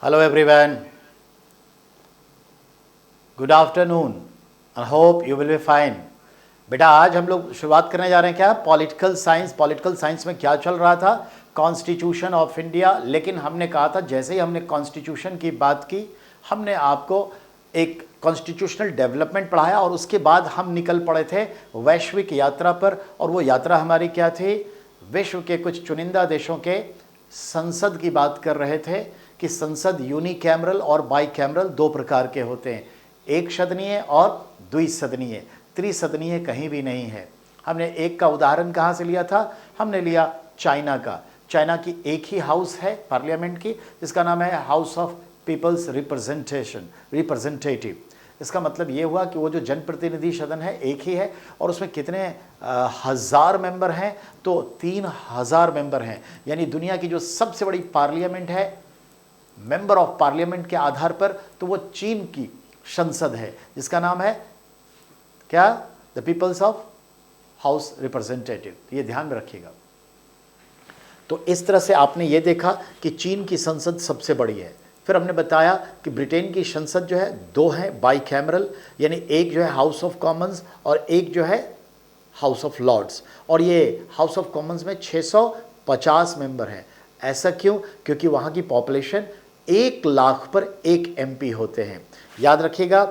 Hello everyone. Good afternoon. I hope you will be fine. बेटा आज हम लोग शुरुआत करने जा रहे हैं क्या पॉलिटिकल साइंस में क्या चल रहा था कॉन्स्टिट्यूशन ऑफ इंडिया। लेकिन हमने कहा था जैसे ही हमने कॉन्स्टिट्यूशन की बात की हमने आपको एक कॉन्स्टिट्यूशनल डेवलपमेंट पढ़ाया और उसके बाद हम निकल पड़े थे वैश्विक यात्रा पर। और वो यात्रा हमारी क्या थी, विश्व के कुछ चुनिंदा देशों के संसद की बात कर रहे थे कि संसद यूनिकैमरल और बाईकैमरल दो प्रकार के होते हैं, एक सदनीय और द्विसदनीय। त्रिसदनीय कहीं भी नहीं है। हमने एक का उदाहरण कहाँ से लिया था, हमने लिया चाइना का। चाइना की एक ही हाउस है पार्लियामेंट की जिसका नाम है हाउस ऑफ पीपल्स रिप्रेजेंटेटिव। इसका मतलब ये हुआ कि वो जो जनप्रतिनिधि सदन है एक ही है और उसमें कितने हज़ार मेंबर हैं, तो 3000 मेंबर हैं। यानी दुनिया की जो सबसे बड़ी पार्लियामेंट है मेंबर ऑफ पार्लियामेंट के आधार पर, तो वो चीन की संसद है जिसका नाम है क्या, the peoples of house representative. ये ध्यान में रखिएगा। तो इस तरह से आपने ये देखा कि चीन की संसद सबसे बड़ी है। फिर हमने बताया कि ब्रिटेन की संसद जो है दो है बाईकैमरल, यानी एक जो है हाउस ऑफ कॉमन्स और एक जो है हाउस ऑफ लॉर्ड्स। और ये हाउस ऑफ कॉमन्स में 650 मेंबर हैं। ऐसा क्यों, क्योंकि वहाँ की पॉपुलेशन 1 लाख पर 1 एमपी होते हैं। याद रखिएगा,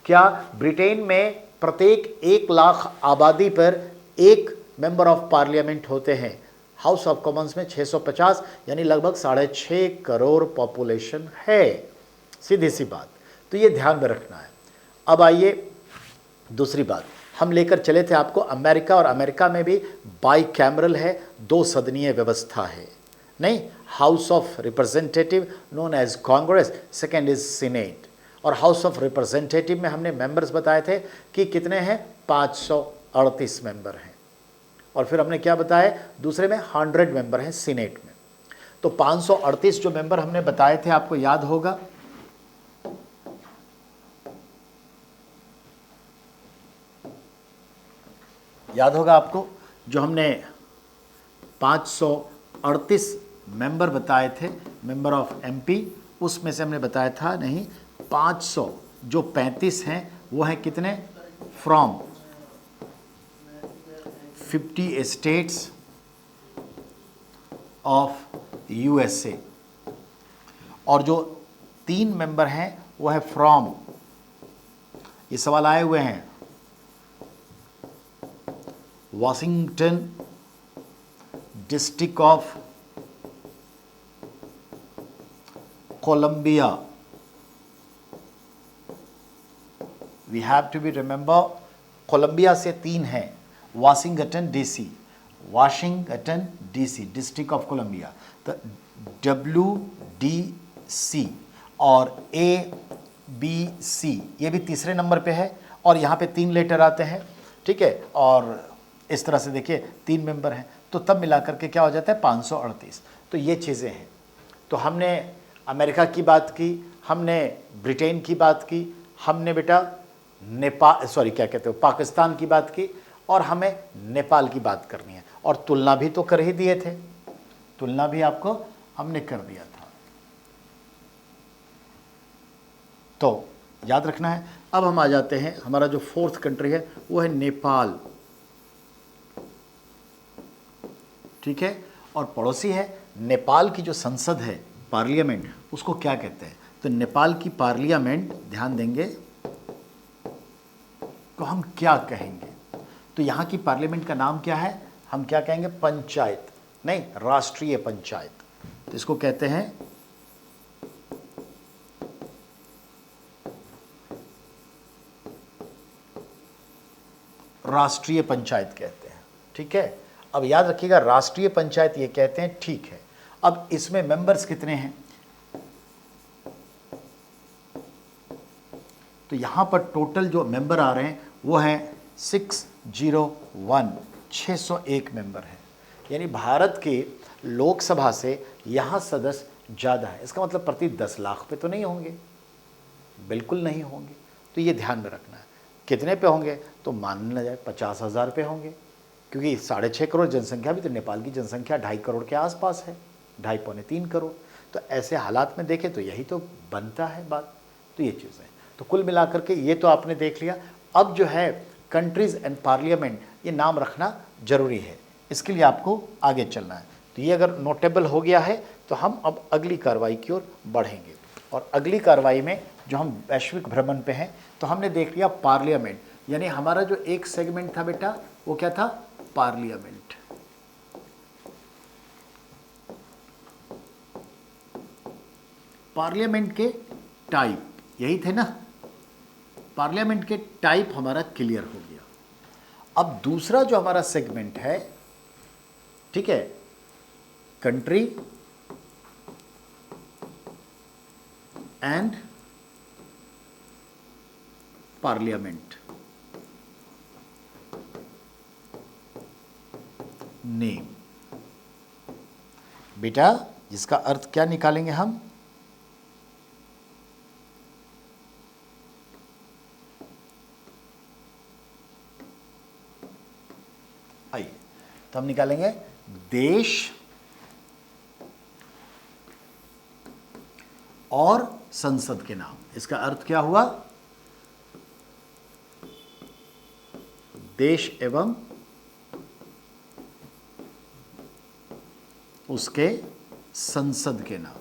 क्या ब्रिटेन में प्रत्येक 1 लाख आबादी पर एक मेंबर ऑफ पार्लियामेंट होते हैं। हाउस ऑफ कॉमन्स में 650 यानी लगभग 6.5 करोड़ पॉपुलेशन है। सीधी सी बात, तो ये ध्यान में रखना है। अब आइए दूसरी बात, हम लेकर चले थे आपको अमेरिका, और अमेरिका में भी बाईकैमरल है, दो सदनीय व्यवस्था है। नहीं, house of representative known as Congress, second is Senate. और हाउस ऑफ रिप्रेजेंटेटिव में हमने मेंबर्स बताए थे कि कितने हैं, 538 मेंबर हैं। और फिर हमने क्या बताया, दूसरे में 100 मेंबर हैं सीनेट में। तो 538 जो मेंबर हमने बताए थे आपको याद होगा, आपको जो हमने 538 मेंबर बताए थे मेंबर ऑफ एमपी, उसमें से हमने बताया था नहीं 500 जो 35 हैं वो हैं कितने, फ्रॉम 50 स्टेट्स ऑफ यूएसए। और जो 3 मेंबर हैं वो है फ्रॉम, ये सवाल आए हुए हैं, Washington District of Columbia. We have to be remember, Columbia से 3 हैं, Washington DC, District of Columbia, तो WDC और ABC ये भी तीसरे नंबर पे है और यहाँ पे 3 लेटर आते हैं, ठीक है। और इस तरह से देखिए 3 मेंबर हैं, तो तब मिलाकर के क्या हो जाता है 538। तो ये चीज़ें हैं। तो हमने अमेरिका की बात की, हमने ब्रिटेन की बात की, हमने बेटा पाकिस्तान की बात की, और हमें नेपाल की बात करनी है। और तुलना भी तो कर ही दिए थे, तुलना भी आपको हमने कर दिया था, तो याद रखना है। अब हम आ जाते हैं, हमारा जो 4th कंट्री है वो है नेपाल, ठीक है। और पड़ोसी है नेपाल की जो संसद है पार्लियामेंट, उसको क्या कहते हैं, तो नेपाल की पार्लियामेंट, ध्यान देंगे तो हम क्या कहेंगे, तो यहाँ की पार्लियामेंट का नाम क्या है, हम क्या कहेंगे, पंचायत, नहीं राष्ट्रीय पंचायत। तो इसको कहते हैं राष्ट्रीय पंचायत कहते हैं, ठीक है। अब याद रखिएगा राष्ट्रीय पंचायत ये कहते हैं, ठीक है। अब इसमें मेंबर्स कितने हैं, तो यहाँ पर टोटल जो मेंबर आ रहे हैं वो हैं 601 मेंबर हैं। यानी भारत की लोकसभा से यहाँ सदस्य ज़्यादा है। इसका मतलब प्रति 10 लाख पे तो नहीं होंगे, बिल्कुल नहीं होंगे। तो ये ध्यान में रखना है। कितने पे होंगे, तो मान लिया जाए 50,000 पे होंगे, क्योंकि 6.5 करोड़ जनसंख्या भी, तो नेपाल की जनसंख्या 2.5 करोड़ के आसपास है, 2.5 पौने 3 करोड़। तो ऐसे हालात में देखें तो यही तो बनता है बात। तो ये चीज़ है। तो कुल मिलाकर के ये तो आपने देख लिया। अब जो है कंट्रीज़ एंड पार्लियामेंट, ये नाम रखना ज़रूरी है, इसके लिए आपको आगे चलना है। तो ये अगर नोटेबल हो गया है तो हम अब अगली कार्रवाई की ओर बढ़ेंगे। और अगली कार्रवाई में जो हम वैश्विक भ्रमण पे हैं, तो हमने देख लिया पार्लियामेंट, यानी हमारा जो एक सेगमेंट था बेटा वो क्या था, पार्लियामेंट। पार्लियामेंट के टाइप यही थे ना, पार्लियामेंट के टाइप हमारा क्लियर हो गया। अब दूसरा जो हमारा सेगमेंट है, ठीक है, कंट्री एंड पार्लियामेंट नेम। बेटा जिसका अर्थ क्या निकालेंगे हम, आइए तो हम निकालेंगे देश और संसद के नाम। इसका अर्थ क्या हुआ, देश एवं उसके संसद के नाम।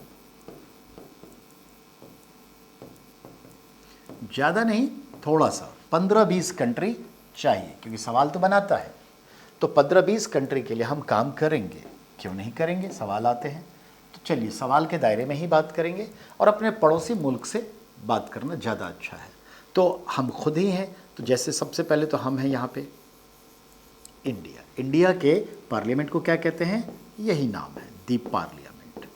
ज़्यादा नहीं, थोड़ा सा 15-20 कंट्री चाहिए, क्योंकि सवाल तो बनाता है। तो 15-20 कंट्री के लिए हम काम करेंगे, क्यों नहीं करेंगे, सवाल आते हैं। तो चलिए सवाल के दायरे में ही बात करेंगे और अपने पड़ोसी मुल्क से बात करना ज़्यादा अच्छा है। तो हम खुद ही हैं, तो जैसे सबसे पहले तो हम हैं यहाँ पे इंडिया। इंडिया के पार्लियामेंट को क्या कहते हैं, यही नाम है, दी पार्लियामेंट।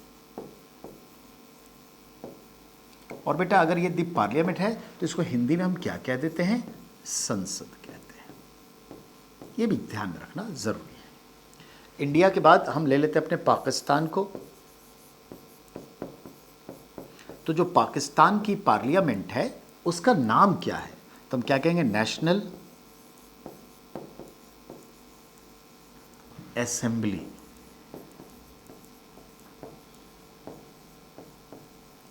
और बेटा अगर ये दी पार्लियामेंट है तो इसको हिंदी में हम क्या कह देते हैं, संसद कहते हैं। ये भी ध्यान में रखना ज़रूरी है। इंडिया के बाद हम ले लेते हैं अपने पाकिस्तान को। तो जो पाकिस्तान की पार्लियामेंट है उसका नाम क्या है, तो हम क्या कहेंगे, नेशनल असेंबली।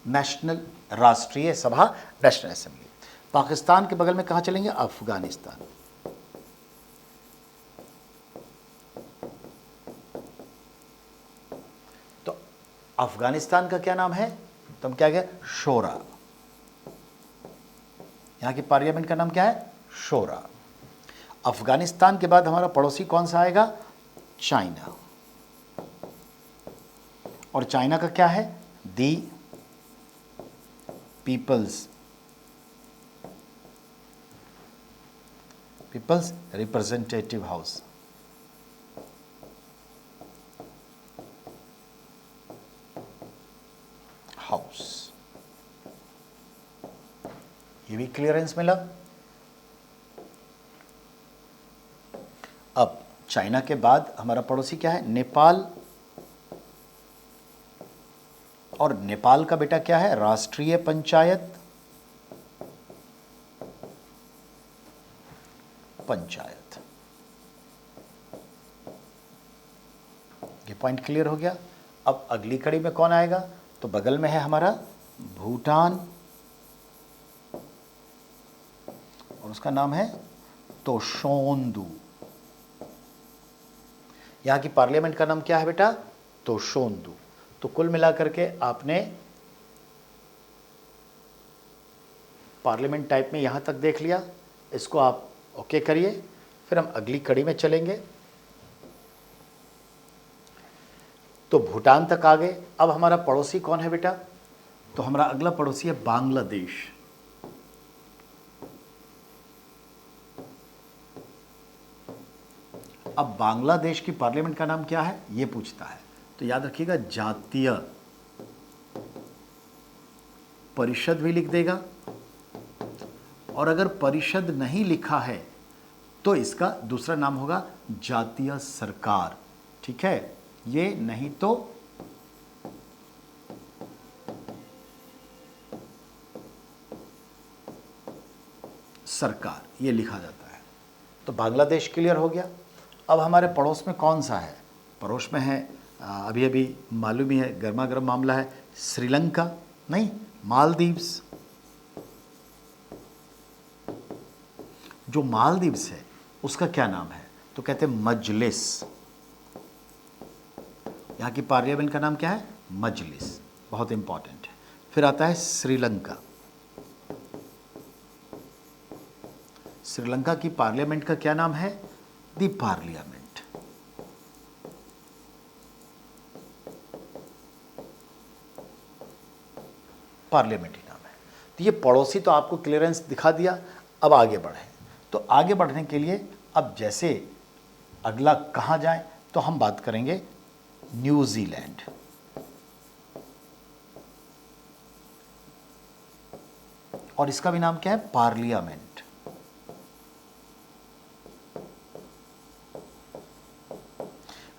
नेशनल, राष्ट्रीय सभा, नेशनल असेंबली। पाकिस्तान के बगल में कहाँ चलेंगे, अफगानिस्तान। तो अफगानिस्तान का क्या नाम है, तो हम क्या कहें, शोरा। यहाँ की पार्लियामेंट का नाम क्या है, शोरा। अफगानिस्तान के बाद हमारा पड़ोसी कौन सा आएगा, चाइना। और चाइना का क्या है, दी पीपल्स रिप्रेजेंटेटिव हाउस। ये भी क्लियरेंस मिला। अब चाइना के बाद हमारा पड़ोसी क्या है, नेपाल। और नेपाल का बेटा क्या है, राष्ट्रीय पंचायत। ये पॉइंट क्लियर हो गया। अब अगली कड़ी में कौन आएगा, तो बगल में है हमारा भूटान और उसका नाम है तोशोंदू। यहाँ की पार्लियामेंट का नाम क्या है बेटा, तोशोंदू। तो कुल मिलाकर के आपने पार्लियामेंट टाइप में यहाँ तक देख लिया, इसको आप ओके करिए। फिर हम अगली कड़ी में चलेंगे। तो भूटान तक आ गए। अब हमारा पड़ोसी कौन है बेटा, तो हमारा अगला पड़ोसी है बांग्लादेश। अब बांग्लादेश की पार्लियामेंट का नाम क्या है, ये पूछता है। तो याद रखिएगा, जातीय परिषद भी लिख देगा, और अगर परिषद नहीं लिखा है तो इसका दूसरा नाम होगा जातीय सरकार। ठीक है, ये नहीं तो सरकार, ये लिखा जाता है। तो बांग्लादेश क्लियर हो गया। अब हमारे पड़ोस में कौन सा है, पड़ोस में है, अभी अभी मालूम ही है, गर्मा गर्म मामला है, श्रीलंका नहीं, मालदीव्स। जो मालदीव्स है उसका क्या नाम है? तो कहते हैं मजलिस। यहाँ की पार्लियामेंट का नाम क्या है? मजलिस, बहुत इंपॉर्टेंट है। फिर आता है श्रीलंका। श्रीलंका की पार्लियामेंट का क्या नाम है? दी पार्लियामेंट। पार्लियामेंट ही नाम है। तो ये पड़ोसी तो आपको क्लियरेंस दिखा दिया। अब आगे बढ़ें। तो आगे बढ़ने के लिए अब जैसे अगला कहाँ जाए, तो हम बात करेंगे न्यूजीलैंड। और इसका भी नाम क्या है? पार्लियामेंट।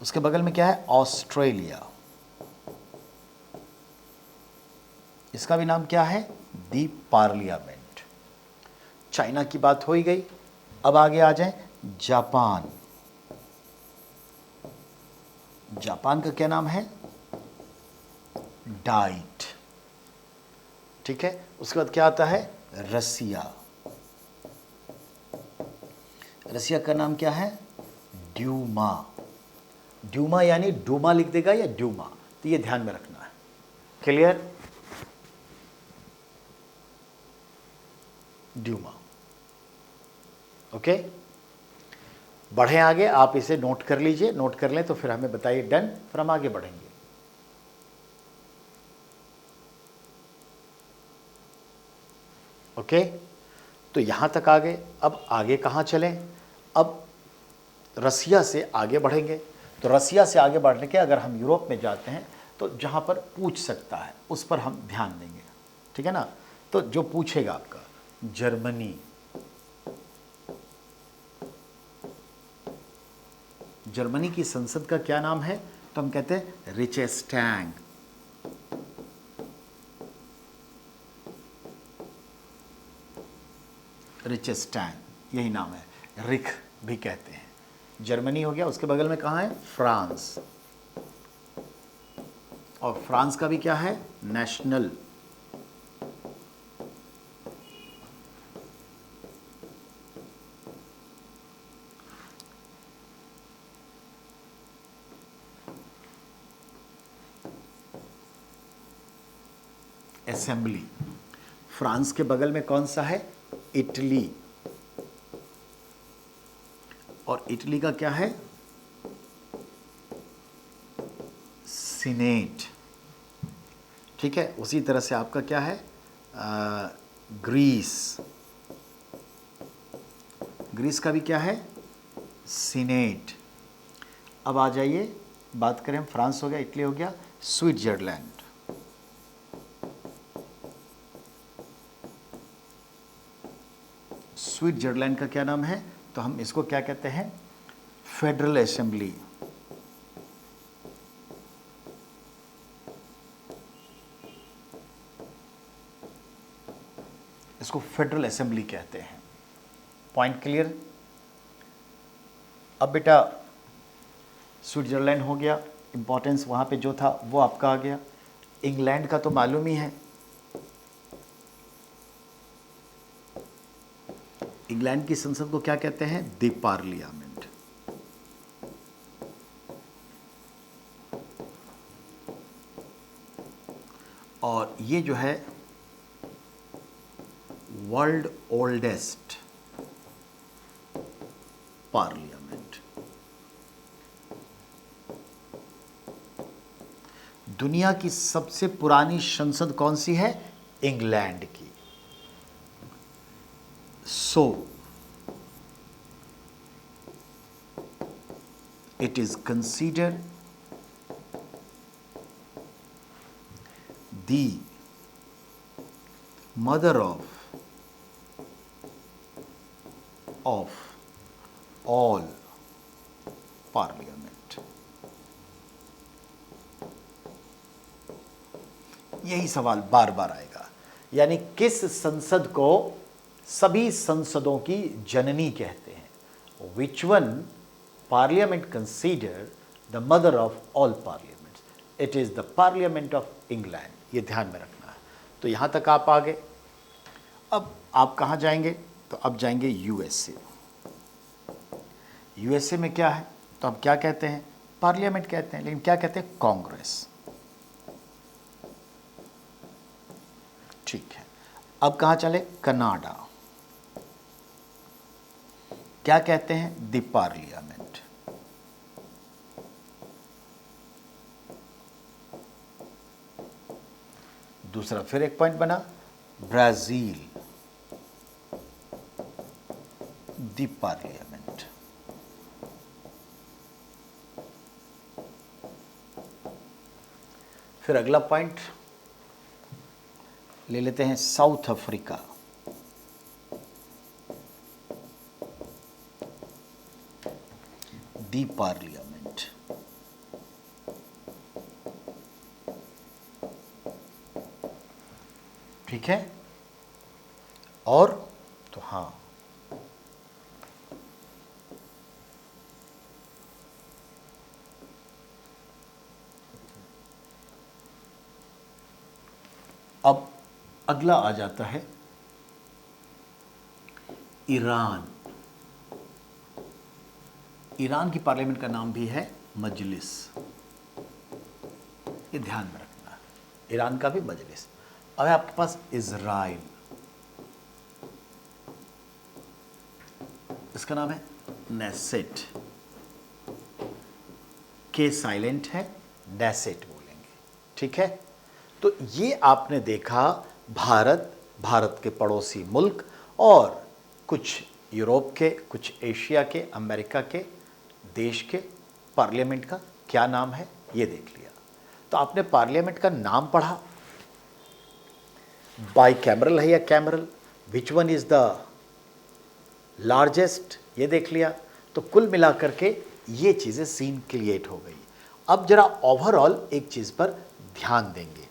उसके बगल में क्या है? ऑस्ट्रेलिया। इसका भी नाम क्या है? दी पार्लियामेंट। चाइना की बात हो ही गई। अब आगे आ जाए जापान। जापान का क्या नाम है? डाइट। ठीक है। उसके बाद क्या आता है? रसिया। रसिया का नाम क्या है? ड्यूमा। ड्यूमा यानी डूमा लिख देगा या ड्यूमा, तो ये ध्यान में रखना है। क्लियर? ड्यूमा। ओके, बढ़े आगे। आप इसे नोट कर लीजिए, नोट कर लें तो फिर हमें बताइए डन, फिर हम आगे बढ़ेंगे। ओके, तो यहां तक आ गए। अब आगे कहां चलें? अब रसिया से आगे बढ़ेंगे। तो रसिया से आगे बढ़ने के अगर हम यूरोप में जाते हैं तो जहां पर पूछ सकता है उस पर हम ध्यान देंगे। ठीक है ना? तो जो पूछेगा आपका जर्मनी। जर्मनी की संसद का क्या नाम है? तो हम कहते हैं रिचेस्टैंग। रिचेस्टैंग यही नाम है, रिख भी कहते हैं। जर्मनी हो गया। उसके बगल में कहाँ है? फ्रांस। और फ्रांस का भी क्या है? नेशनल। असेंबली। फ्रांस के बगल में कौन सा है? इटली। और इटली का क्या है? सीनेट। ठीक है। उसी तरह से आपका क्या है? ग्रीस। ग्रीस का भी क्या है? सीनेट। अब आ जाइए, बात करें, फ्रांस हो गया, इटली हो गया, स्विट्जरलैंड। स्विट्जरलैंड का क्या नाम है? तो हम इसको क्या कहते हैं? Federal assembly. इसको फेडरल असेंबली कहते हैं। Point clear? अब बेटा स्विट्जरलैंड हो गया, इंपॉर्टेंस वहां पे जो था वो आपका आ गया। इंग्लैंड का तो मालूम ही है। इंग्लैंड की संसद को क्या कहते हैं? दी पार्लियामेंट। और ये जो है वर्ल्ड ओल्डेस्ट पार्लियामेंट। दुनिया की सबसे पुरानी संसद कौन सी है? इंग्लैंड की। सो it is considered the mother of all parliament। यही सवाल बार बार आएगा, यानी किस संसद को सभी संसदों की जननी कहते हैं? Which one parliament consider the mother of all parliaments. It is the parliament of England, ये ध्यान में रखना है। तो यहाँ तक आप आ गए। अब आप कहाँ जाएंगे? तो अब जाएंगे यूएसए। यूएसए में क्या है? तो हम क्या कहते हैं? पार्लियामेंट कहते हैं, लेकिन क्या कहते हैं? कांग्रेस। ठीक है। अब कहाँ चले? कनाडा। क्या कहते हैं? The parliament. दूसरा फिर एक पॉइंट बना, ब्राजील, द पार्लियामेंट। फिर अगला पॉइंट ले लेते हैं, साउथ अफ्रीका, द पार्लियामेंट। ठीक है। और तो हाँ, अब अगला आ जाता है ईरान। ईरान की पार्लियामेंट का नाम भी है मजलिस, ये ध्यान में रखना है, ईरान का भी मजलिस। अब है आपके पास इजराइल, इसका नाम है नेसेट, के साइलेंट है, नेसेट बोलेंगे। ठीक है। तो ये आपने देखा भारत के पड़ोसी मुल्क और कुछ यूरोप के, कुछ एशिया के, अमेरिका के देश के पार्लियामेंट का क्या नाम है, ये देख लिया। तो आपने पार्लियामेंट का नाम पढ़ा, बाइकैमरल है या cameral, which one is the largest, ये देख लिया। तो कुल मिलाकर के ये चीज़ें सीन क्रिएट हो गई। अब जरा ओवरऑल एक चीज़ पर ध्यान देंगे।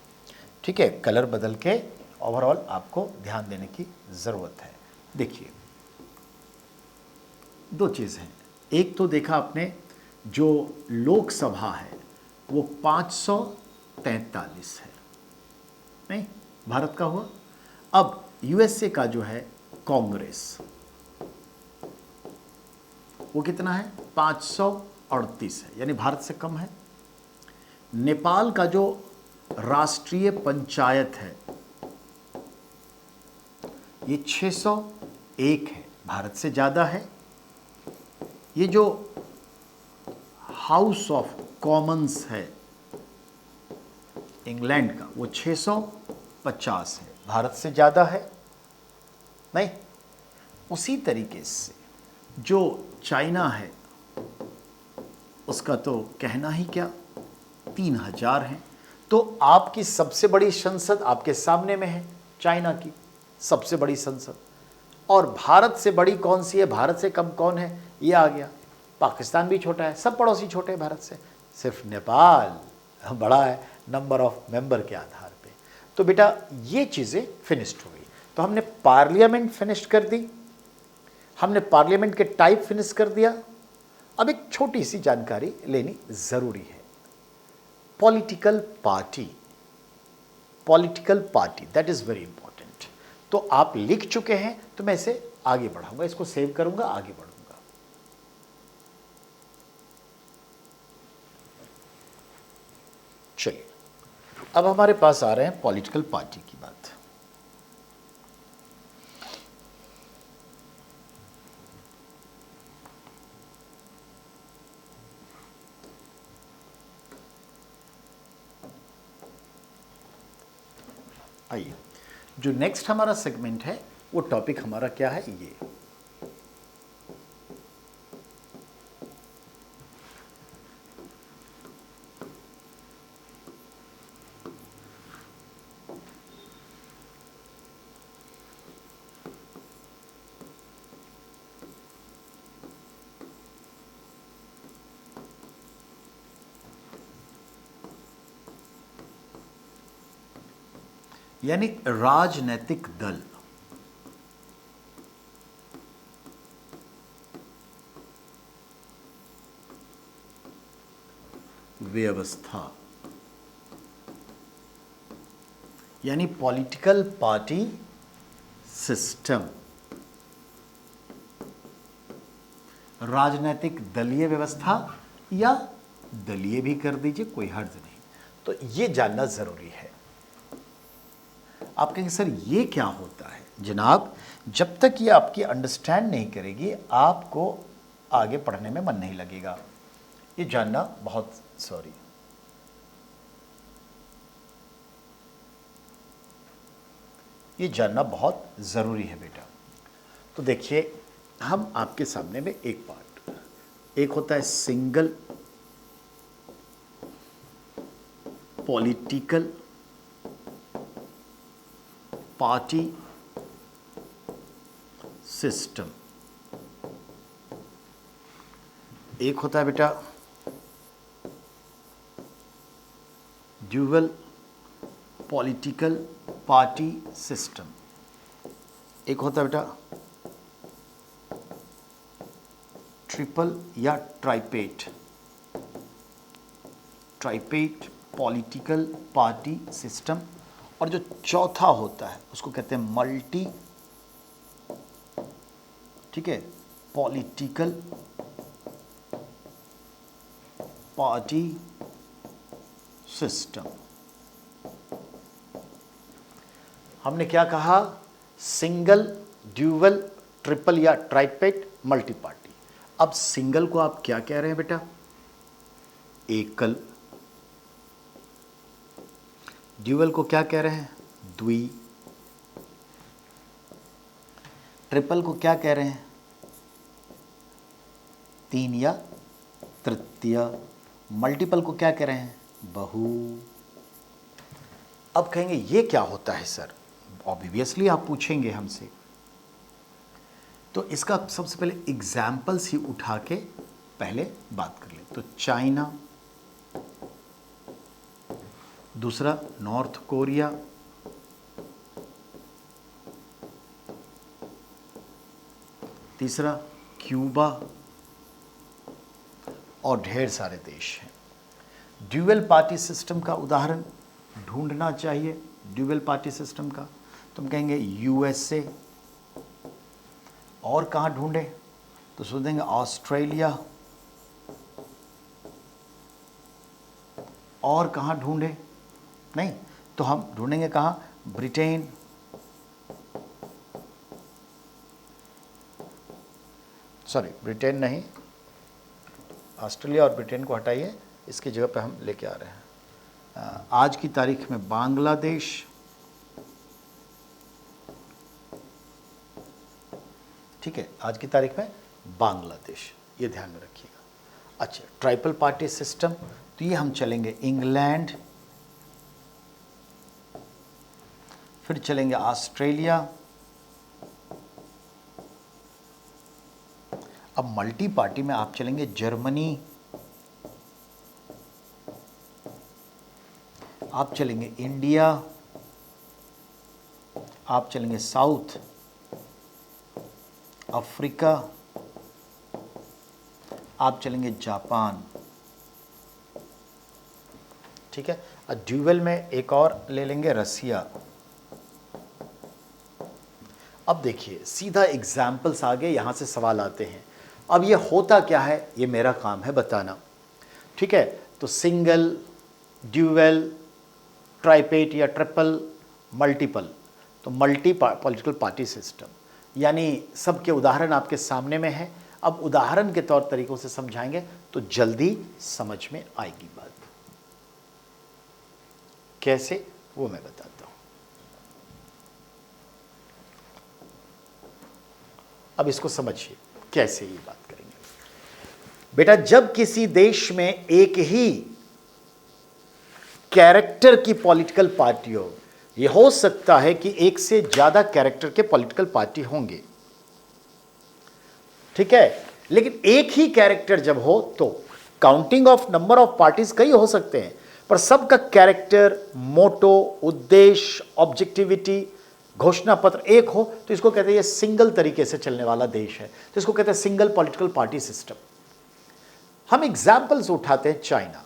ठीक है, कलर बदल के ओवरऑल आपको ध्यान देने की ज़रूरत है। देखिए, दो चीज़ हैं। एक तो देखा आपने, जो लोकसभा है वो 543 है, नहीं, भारत का हुआ। अब यूएसए का जो है कांग्रेस, वो कितना है? 538 है, यानी भारत से कम है। नेपाल का जो राष्ट्रीय पंचायत है ये 601 है, भारत से ज़्यादा है। ये जो हाउस ऑफ कॉमन्स है इंग्लैंड का, वो 650 है, भारत से ज़्यादा है, नहीं। उसी तरीके से जो चाइना है उसका तो कहना ही क्या, 3000 है। तो आपकी सबसे बड़ी संसद आपके सामने में है, चाइना की सबसे बड़ी संसद। और भारत से बड़ी कौन सी है, भारत से कम कौन है, ये आ गया। पाकिस्तान भी छोटा है, सब पड़ोसी छोटे हैं भारत से, सिर्फ नेपाल बड़ा है नंबर ऑफ मेंबर के आधार पे। तो बेटा ये चीज़ें फिनिश्ड हो गई। तो हमने पार्लियामेंट फिनिश कर दी, हमने पार्लियामेंट के टाइप फिनिश कर दिया। अब एक छोटी सी जानकारी लेनी ज़रूरी है, political party, political party that is very important. तो आप लिख चुके हैं, तो मैं इसे आगे बढ़ाऊंगा, इसको सेव करूंगा, आगे बढ़ूंगा। चलिए, अब हमारे पास आ रहे हैं पॉलिटिकल पार्टी की बात। आइए, जो नेक्स्ट हमारा सेगमेंट है वो टॉपिक हमारा क्या है, ये यानी राजनीतिक दल। व्यवस्था, यानी पॉलिटिकल पार्टी सिस्टम, राजनीतिक दलीय व्यवस्था या दलीय भी कर दीजिए, कोई हर्ज नहीं। तो ये जानना जरूरी है। आप कहेंगे सर ये क्या होता है? जनाब, जब तक ये आपकी अंडरस्टैंड नहीं करेगी आपको आगे पढ़ने में मन नहीं लगेगा। ये जानना बहुत ये जानना बहुत ज़रूरी है बेटा। तो देखिए, हम आपके सामने में एक पार्ट, एक होता है सिंगल पॉलिटिकल पार्टी सिस्टम, एक होता है बेटा ड्यूअल पॉलिटिकल पार्टी सिस्टम, एक होता है बेटा ट्रिपल या ट्राइपेट पॉलिटिकल पार्टी सिस्टम, और जो चौथा होता है उसको कहते हैं मल्टी, ठीक है, पॉलिटिकल पार्टी सिस्टम। हमने क्या कहा? सिंगल, ड्यूअल, ट्रिपल या ट्राइपेट, मल्टी पार्टी। अब सिंगल को आप क्या कह रहे हैं बेटा? एकल। ड्यूअल को क्या कह रहे हैं? द्वि। ट्रिपल को क्या कह रहे हैं? तीन या तृतीय। मल्टीपल को क्या कह रहे हैं? बहु। अब कहेंगे ये क्या होता है सर? ऑब्वियसली आप पूछेंगे हमसे, तो इसका सबसे पहले एग्जाम्पल्स ही उठा के पहले बात कर ले। तो चाइना, दूसरा नॉर्थ कोरिया, तीसरा क्यूबा, और ढेर सारे देश हैं। ड्यूअल पार्टी सिस्टम का उदाहरण ढूंढना चाहिए। ड्यूअल पार्टी सिस्टम का तुम कहेंगे यूएसए, और कहाँ ढूंढे? तो सोच देंगे ऑस्ट्रेलिया, और कहाँ ढूंढे? नहीं, तो हम ढूंढेंगे कहाँ? ब्रिटेन, सॉरी ब्रिटेन नहीं, ऑस्ट्रेलिया और ब्रिटेन को हटाइए, इसकी जगह पे हम लेके आ रहे हैं आज की तारीख में बांग्लादेश, ठीक है, आज की तारीख में बांग्लादेश, ये ध्यान में रखिएगा। अच्छा, ट्राइपल पार्टी सिस्टम, तो ये हम चलेंगे इंग्लैंड, फिर चलेंगे ऑस्ट्रेलिया। अब मल्टी पार्टी में आप चलेंगे जर्मनी, आप चलेंगे इंडिया, आप चलेंगे साउथ अफ्रीका, आप चलेंगे जापान, ठीक है। ड्यूअल में एक और ले लेंगे रसिया। अब देखिए, सीधा एग्जाम्पल्स आगे, यहां से सवाल आते हैं। अब ये होता क्या है, ये मेरा काम है बताना, ठीक है। तो सिंगल, ड्यूअल, ट्राइपेट या ट्रिपल, मल्टीपल, तो मल्टी पॉलिटिकल पार्टी सिस्टम, यानी सबके उदाहरण आपके सामने में है। अब उदाहरण के तौर तरीकों से समझाएंगे तो जल्दी समझ में आएगी बात। कैसे, वो मैं बताता हूं। अब इसको समझिए कैसे ये बात करेंगे बेटा। जब किसी देश में एक ही कैरेक्टर की पॉलिटिकल पार्टी हो, यह हो सकता है कि एक से ज्यादा कैरेक्टर के पॉलिटिकल पार्टी होंगे, ठीक है, लेकिन एक ही कैरेक्टर जब हो तो counting of number of parties कई हो सकते हैं, पर सबका कैरेक्टर, मोटो, उद्देश्य, ऑब्जेक्टिविटी, घोषणा पत्र एक हो, तो इसको कहते हैं ये सिंगल तरीके से चलने वाला देश है, तो इसको कहते हैं सिंगल पॉलिटिकल पार्टी सिस्टम। हम एग्जाम्पल्स उठाते हैं चाइना,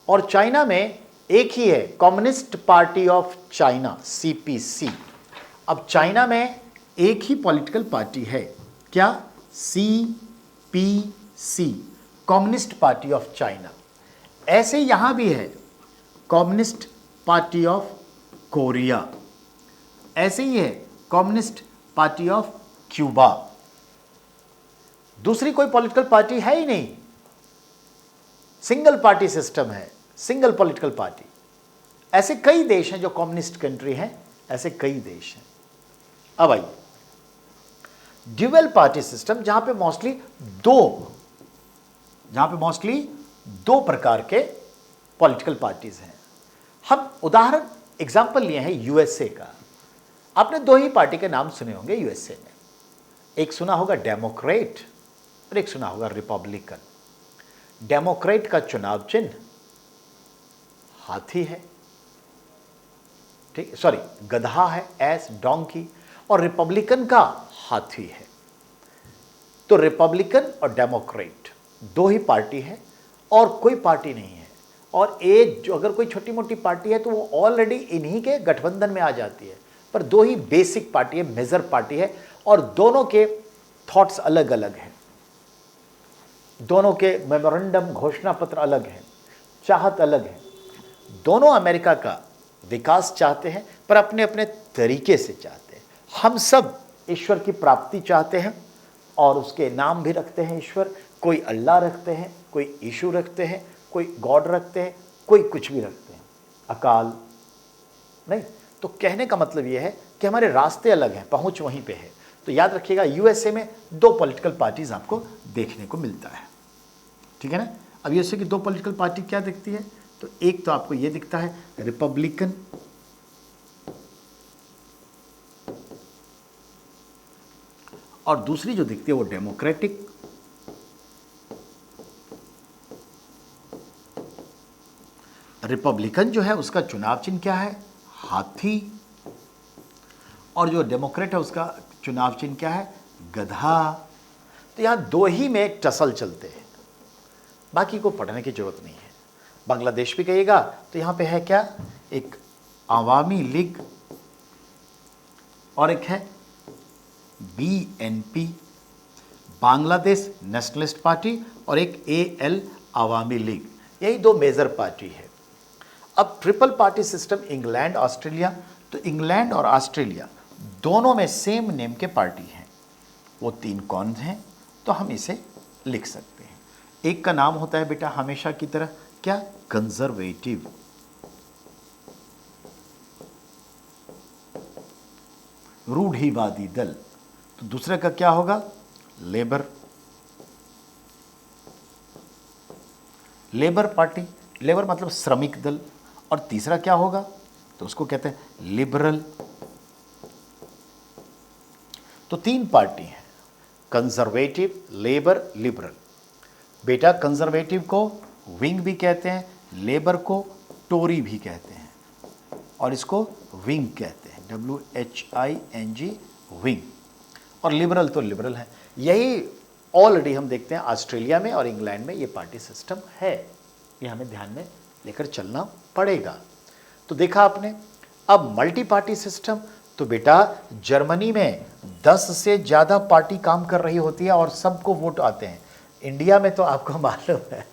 और चाइना में एक ही है, communist party of China, CPC. अब चाइना में एक ही पॉलिटिकल पार्टी है, क्या? CPC, communist party of China. ऐसे यहां भी है कम्युनिस्ट पार्टी ऑफ कोरिया, ऐसे ही है कम्युनिस्ट पार्टी ऑफ क्यूबा। दूसरी कोई पॉलिटिकल पार्टी है ही नहीं, सिंगल पार्टी सिस्टम है, सिंगल पॉलिटिकल पार्टी। ऐसे कई देश हैं जो कम्युनिस्ट कंट्री हैं, ऐसे कई देश हैं। अब आइए ड्यूअल पार्टी सिस्टम, जहां पे मोस्टली दो प्रकार के पॉलिटिकल पार्टीज हैं। हम उदाहरण एग्जांपल लिए हैं यूएसए का। आपने दो ही पार्टी के नाम सुने होंगे यूएसए में, एक सुना होगा डेमोक्रेट और एक सुना होगा रिपब्लिकन। डेमोक्रेट का चुनाव चिन्ह हाथी है, ठीक, सॉरी गधा है, एस डोंकी, और रिपब्लिकन का हाथी है। तो रिपब्लिकन और डेमोक्रेट दो ही पार्टी है और कोई पार्टी नहीं है। और एक जो अगर कोई छोटी मोटी पार्टी है तो वो ऑलरेडी इन्हीं के गठबंधन में आ जाती है, पर दो ही बेसिक पार्टी है, मेजर पार्टी है, और दोनों के थॉट्स अलग अलग हैं, दोनों के मेमोरेंडम घोषणा पत्र अलग हैं, चाहत अलग है। दोनों अमेरिका का विकास चाहते हैं, पर अपने अपने तरीके से चाहते हैं। हम सब ईश्वर की प्राप्ति चाहते हैं और उसके नाम भी रखते हैं ईश्वर। कोई अल्लाह रखते हैं, कोई यीशु रखते हैं, कोई गॉड रखते हैं, कोई कुछ भी रखते हैं, अकाल नहीं। तो कहने का मतलब यह है कि हमारे रास्ते अलग हैं, पहुंच वहीं पे है। तो याद रखिएगा यूएसए में दो पॉलिटिकल पार्टीज आपको देखने को मिलता है, ठीक है ना। अब यूएसए की दो पॉलिटिकल पार्टी क्या दिखती है? तो एक तो आपको यह दिखता है रिपब्लिकन, और दूसरी जो दिखती है वो डेमोक्रेटिक। रिपब्लिकन जो है उसका चुनाव चिन्ह क्या है? हाथी। और जो डेमोक्रेट है उसका चुनाव चिन्ह क्या है? गधा। तो यहां दो ही में टसल चलते हैं, बाकी को पढ़ने की जरूरत नहीं है। बांग्लादेश भी कहिएगा तो यहां पे है क्या? एक आवामी लीग और एक है बीएनपी, बांग्लादेश नेशनलिस्ट पार्टी, और एक एएल आवामी लीग। यही दो मेजर पार्टी है। अब triple party system England Australia, तो इंग्लैंड और ऑस्ट्रेलिया दोनों में सेम नेम के पार्टी हैं। वो तीन कौन हैं? तो हम इसे लिख सकते हैं। एक का नाम होता है बेटा हमेशा की तरह क्या? कंजर्वेटिव। रूढ़िवादी दल। तो दूसरे का क्या होगा? लेबर। लेबर पार्टी, लेबर मतलब श्रमिक दल। और तीसरा क्या होगा? तो उसको कहते हैं लिबरल। तो तीन पार्टी हैं, कंजर्वेटिव, लेबर, लिबरल। बेटा कंजर्वेटिव को विंग भी कहते हैं, लेबर को टोरी भी कहते हैं, और इसको विंग कहते हैं, WHING, विंग। और लिबरल तो लिबरल है। यही ऑलरेडी हम देखते हैं ऑस्ट्रेलिया में और इंग्लैंड में ये पार्टी सिस्टम है। ये हमें ध्यान में लेकर चलना पड़ेगा। तो देखा आपने। अब मल्टी पार्टी सिस्टम, तो बेटा जर्मनी में 10 से ज़्यादा पार्टी काम कर रही होती है और सबको वोट आते हैं। इंडिया में तो आपको मालूम है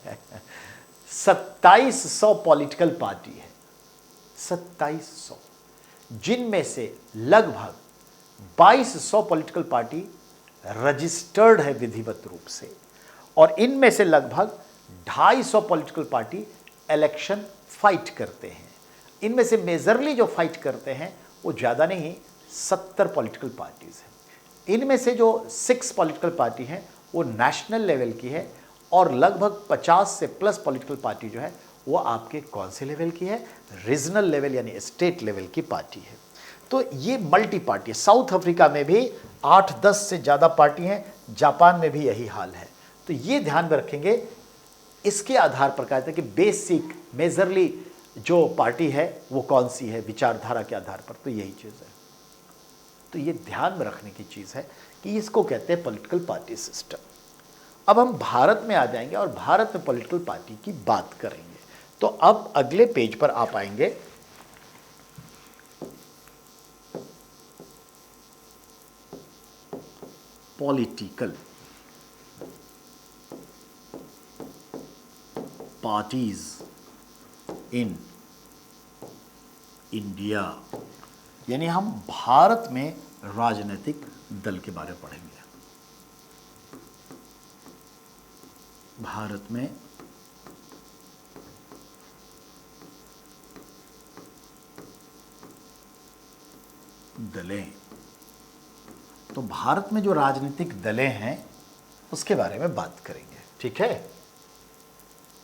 2700 पॉलिटिकल पार्टी है, 2700, जिनमें से लगभग 2200 पॉलिटिकल पार्टी रजिस्टर्ड है विधिवत रूप से, और इनमें से लगभग 250 पॉलिटिकल पार्टी इलेक्शन फाइट करते हैं। इनमें से मेजरली जो फाइट करते हैं वो ज़्यादा नहीं, 70 पॉलिटिकल पार्टीज हैं। इनमें से जो 6 पॉलिटिकल पार्टी हैं वो नेशनल लेवल की है, और लगभग 50 से प्लस पॉलिटिकल पार्टी जो है वो आपके कौन से लेवल की है? रीजनल लेवल यानी स्टेट लेवल की पार्टी है। तो ये मल्टी पार्टी है। साउथ अफ्रीका में भी 8-10 से ज़्यादा पार्टी हैं, जापान में भी यही हाल है। तो ये ध्यान में रखेंगे। इसके आधार पर कहते हैं कि बेसिक मेजरली जो पार्टी है वो कौन सी है विचारधारा के आधार पर, तो यही चीज़ है। तो ये ध्यान में रखने की चीज़ है कि इसको कहते हैं पॉलिटिकल पार्टी सिस्टम। अब हम भारत में आ जाएंगे और भारत में पॉलिटिकल पार्टी की बात करेंगे। तो अब अगले पेज पर आप आएंगे, पॉलिटिकल पार्टीज इन इंडिया, यानी हम भारत में राजनीतिक दल के बारे में पढ़ेंगे। भारत में दलें, तो भारत में जो राजनीतिक दलें हैं उसके बारे में बात करेंगे, ठीक है।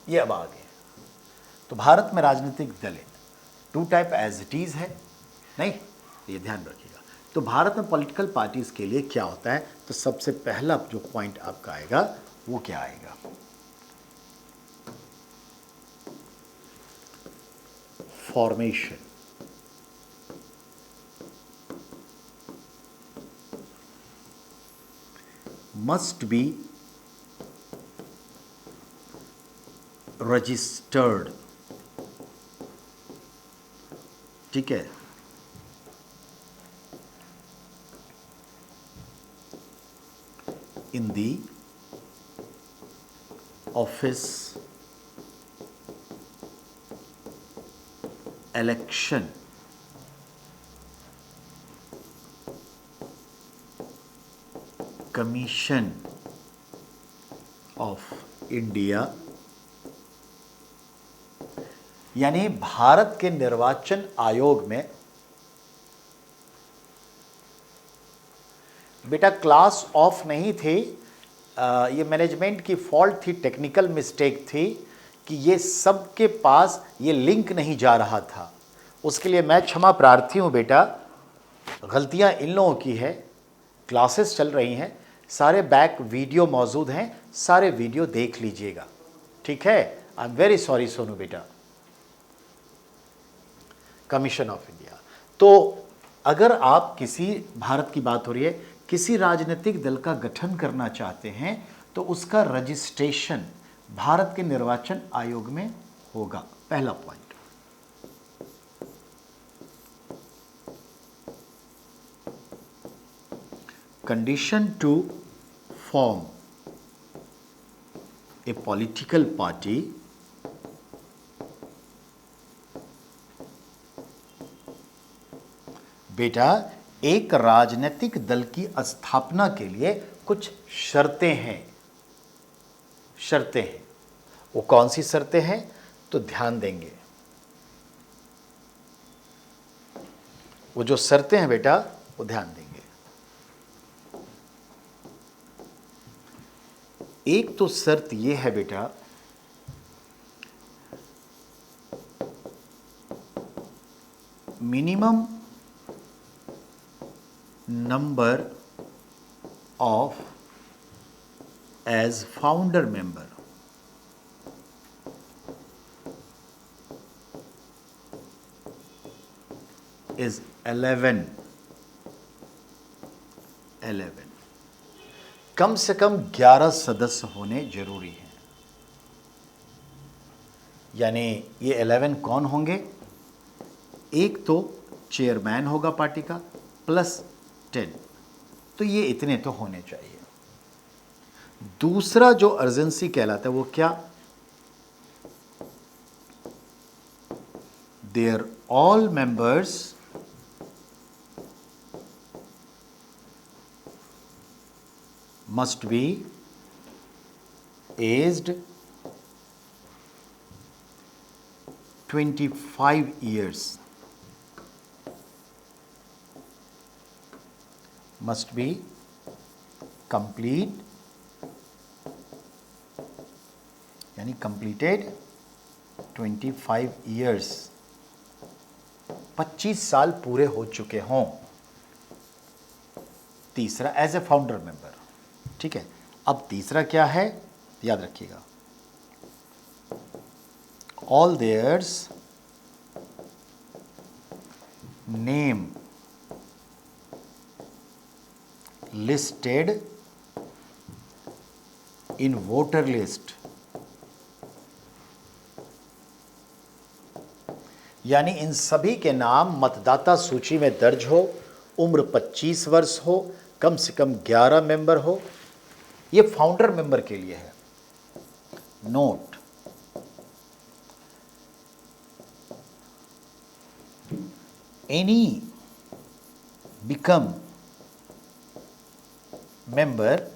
ये अब आ गए। तो भारत में राजनीतिक दलें 2 टाइप एज इट इज है, नहीं, ये ध्यान रखिएगा। तो भारत में पॉलिटिकल पार्टीज के लिए क्या होता है, तो सबसे पहला जो पॉइंट आपका आएगा वो क्या आएगा, फॉर्मेशन। मस्ट बी रजिस्टर्ड, ठीक है, in the office election commission of India, यानी भारत के निर्वाचन आयोग में। बेटा क्लास ऑफ नहीं थी, ये मैनेजमेंट की फॉल्ट थी, टेक्निकल मिस्टेक थी कि ये सबके पास ये लिंक नहीं जा रहा था। उसके लिए मैं क्षमा प्रार्थी हूँ बेटा, गलतियाँ इन लोगों की है। क्लासेस चल रही हैं, सारे बैक वीडियो मौजूद हैं, सारे वीडियो देख लीजिएगा, ठीक है। I am very sorry Sonu बेटा। कमीशन ऑफ इंडिया, तो अगर आप किसी, भारत की बात हो रही है, किसी राजनीतिक दल का गठन करना चाहते हैं तो उसका रजिस्ट्रेशन भारत के निर्वाचन आयोग में होगा, पहला point. Condition to form a political party, बेटा एक राजनीतिक दल की स्थापना के लिए कुछ शर्तें हैं, शर्तें हैं। वो कौन सी शर्तें हैं, तो ध्यान देंगे। वो जो शर्तें हैं बेटा वो ध्यान देंगे। एक तो शर्त ये है बेटा, minimum number of as founder member, is 11। कम से कम 11 सदस्य होने जरूरी हैं। यानी ये 11 कौन होंगे, एक तो चेयरमैन होगा पार्टी का प्लस 10, तो ये इतने तो होने चाहिए। दूसरा जो अर्जेंसी कहलाता है वो क्या, there all members must be aged 25 years, must be complete, यानी completed 25 years, 25 साल पूरे हो चुके हों। तीसरा एज ए फाउंडर मेंबर, ठीक है। अब तीसरा क्या है, याद रखिएगा, all theirs name listed in voter list यानी इन सभी के नाम मतदाता सूची में दर्ज हो, उम्र 25 वर्ष हो, कम से कम 11 मेंबर हो। ये फाउंडर मेंबर के लिए है। Note, any become member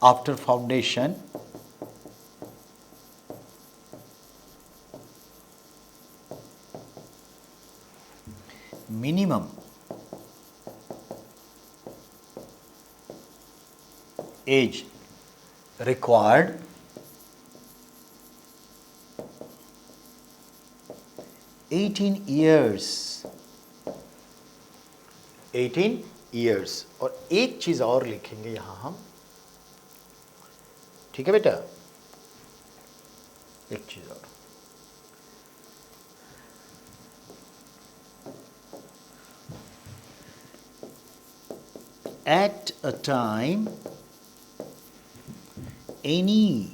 after foundation minimum age required 18 years, 18 years। और एक चीज और लिखेंगे यहां हम, ठीक है बेटा, एक चीज और, at a time any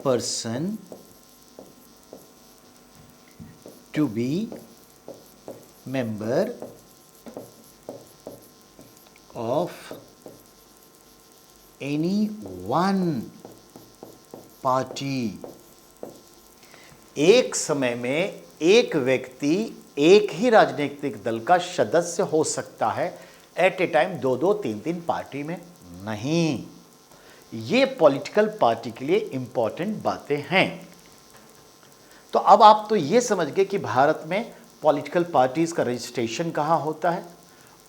person to be member of any one party। एक समय में एक व्यक्ति एक ही राजनीतिक दल का सदस्य हो सकता है, एट ए टाइम दो दो तीन तीन पार्टी में नहीं। ये पॉलिटिकल पार्टी के लिए इंपॉर्टेंट बातें हैं। तो अब आप तो ये समझ गए कि भारत में पॉलिटिकल पार्टीज का रजिस्ट्रेशन कहाँ होता है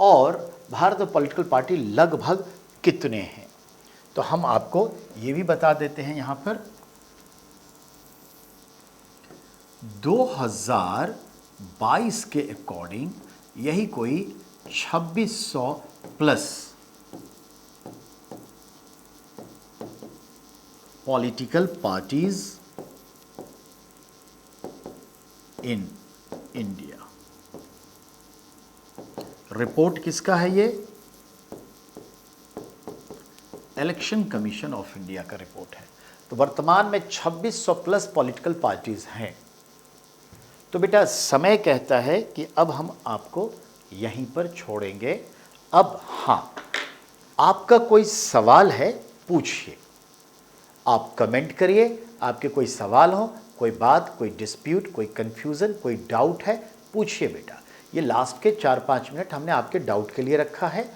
और भारत में पॉलिटिकल पार्टी लगभग कितने हैं। तो हम आपको ये भी बता देते हैं यहाँ पर 2022 के अकॉर्डिंग यही कोई 2600 plus political parties in India. Report किसका है ये? इलेक्शन कमीशन ऑफ इंडिया का रिपोर्ट है। तो वर्तमान में 2600 प्लस पॉलिटिकल पार्टीज हैं। तो बेटा समय कहता है कि अब हम आपको यहीं पर छोड़ेंगे। अब हाँ, आपका कोई सवाल है पूछिए, आप कमेंट करिए, आपके कोई सवाल हो, कोई बात, कोई डिस्प्यूट, कोई कंफ्यूजन, कोई डाउट है, पूछिए बेटा। ये लास्ट के 4-5 मिनट हमने आपके डाउट के लिए रखा है।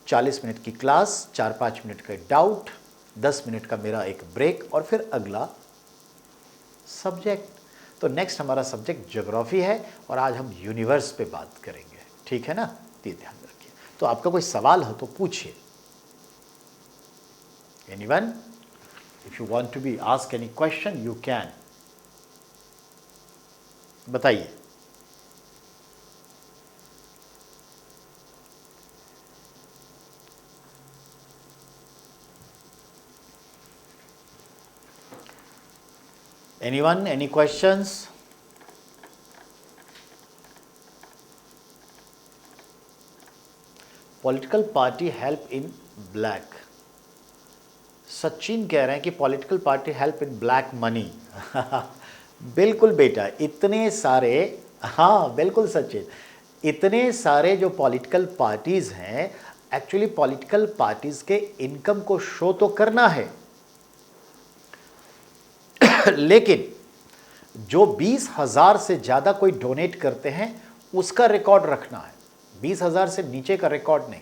40 मिनट की क्लास, 4-5 मिनट का डाउट, 10 मिनट का मेरा एक ब्रेक और फिर अगला सब्जेक्ट। तो नेक्स्ट हमारा सब्जेक्ट ज्योग्राफी है और आज हम यूनिवर्स पे बात करेंगे, ठीक है ना? ये ध्यान रखिए। तो आपका कोई सवाल हो तो पूछिए। Anyone, if you want to be ask any question you can, बताइए। Anyone, any questions? Political party help in black. Sachin कह रहे हैं कि political party help in black money. बिल्कुल बेटा, इतने सारे, हाँ बिल्कुल सचिन, इतने सारे जो पॉलिटिकल पार्टीज हैं, एक्चुअली पॉलिटिकल पार्टीज के इनकम को शो तो करना है लेकिन जो 20,000 से ज़्यादा कोई डोनेट करते हैं उसका रिकॉर्ड रखना है, 20,000 से नीचे का रिकॉर्ड नहीं।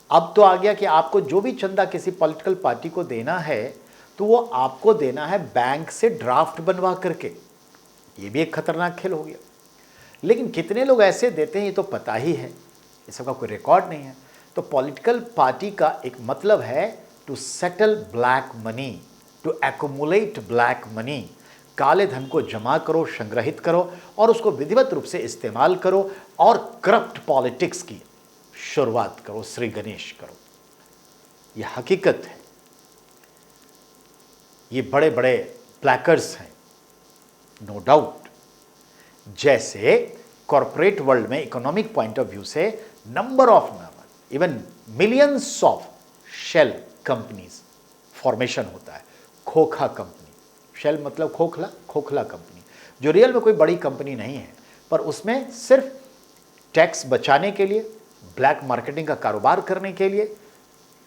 अब तो आ गया कि आपको जो भी चंदा किसी पॉलिटिकल पार्टी को देना है तो वो आपको देना है बैंक से ड्राफ्ट बनवा करके। ये भी एक खतरनाक खेल हो गया। लेकिन कितने लोग ऐसे देते हैं ये तो पता ही है, ये सबका कोई रिकॉर्ड नहीं है। तो पॉलिटिकल पार्टी का एक मतलब है to settle black money, to accumulate black money. काले धन को जमा करो, संग्रहित करो और उसको विधिवत रूप से इस्तेमाल करो और करप्ट पॉलिटिक्स की शुरुआत करो, श्री गणेश करो। यह हकीकत है। ये बड़े बड़े प्लैकर्स हैं, नो डाउट। जैसे कॉर्पोरेट वर्ल्ड में इकोनॉमिक पॉइंट ऑफ व्यू से number even millions of shell companies formation होता है, खोखा कंपनी, शेल मतलब खोखला, खोखला कंपनी, जो रियल में कोई बड़ी कंपनी नहीं है, पर उसमें सिर्फ टैक्स बचाने के लिए, ब्लैक मार्केटिंग का कारोबार करने के लिए,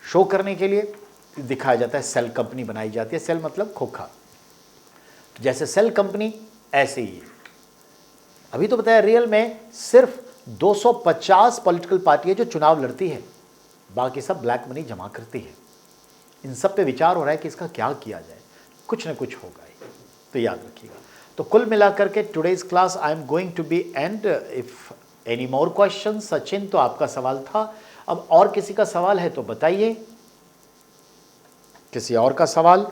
शो करने के लिए दिखाया जाता है, सेल कंपनी बनाई जाती है। सेल मतलब खोखा। तो जैसे सेल कंपनी ऐसे ही है। अभी तो बताया रियल में सिर्फ 250 पॉलिटिकल पार्टी है जो चुनाव लड़ती है, बाकी सब ब्लैक मनी जमा करती है। इन सब पे विचार हो रहा है कि इसका क्या किया जाए, कुछ ना कुछ होगा ही, तो याद रखिएगा। तो कुल मिलाकर के today's class I am going to be end. If any more question, Sachin तो आपका सवाल था, अब और किसी का सवाल है तो बताइए, किसी और का सवाल।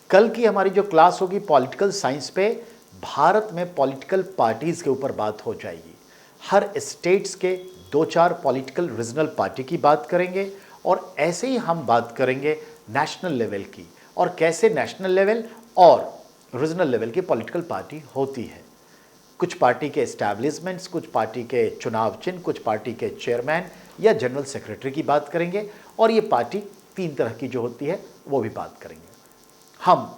कल की हमारी जो क्लास होगी पॉलिटिकल साइंस पे, भारत में पॉलिटिकल पार्टीज के ऊपर बात हो जाएगी। हर स्टेट्स के 2-4 पॉलिटिकल रीजनल पार्टी की बात करेंगे, और ऐसे ही हम बात करेंगे नेशनल लेवल की, और कैसे नेशनल लेवल और रीजनल लेवल की पॉलिटिकल पार्टी होती है। कुछ पार्टी के एस्टैब्लिशमेंट्स, कुछ पार्टी के चुनाव चिन्ह, कुछ पार्टी के चेयरमैन या जनरल सेक्रेटरी की बात करेंगे, और ये पार्टी 3 तरह की जो होती है वो भी बात करेंगे हम।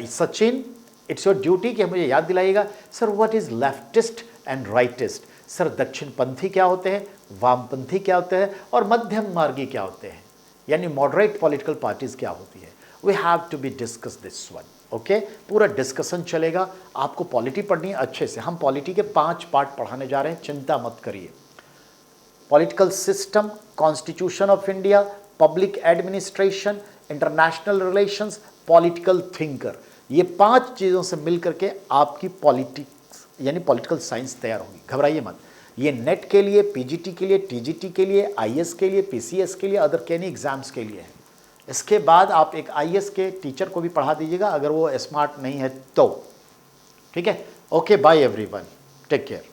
सचिन, इट्स योर ड्यूटी कि मुझे याद दिलाइएगा, sir what is leftist and rightist. Sir दक्षिणपंथी क्या होते हैं, वामपंथी क्या होते हैं, और मध्यम मार्गी क्या होते हैं, यानी मॉडरेट पॉलिटिकल पार्टीज क्या होती है। We have to be discuss this one, okay. पूरा डिस्कशन चलेगा। आपको पॉलिटी पढ़नी है अच्छे से। हम पॉलिटी के 5 पार्ट पढ़ाने जा रहे हैं, चिंता मत करिए। Political system, constitution of India, public administration, international relations, political thinker, ये 5 चीज़ों से मिलकर के आपकी पॉलिटिक्स यानी पॉलिटिकल साइंस तैयार होगी। घबराइए मत। ये नेट के लिए, पीजीटी के लिए, टीजीटी के लिए, आईएएस के लिए, पीसीएस के लिए, अदर कैनी एग्जाम्स के लिए है। इसके बाद आप एक आईएएस के टीचर को भी पढ़ा दीजिएगा अगर वो स्मार्ट नहीं है तो, ठीक है। Okay, bye everyone, take care.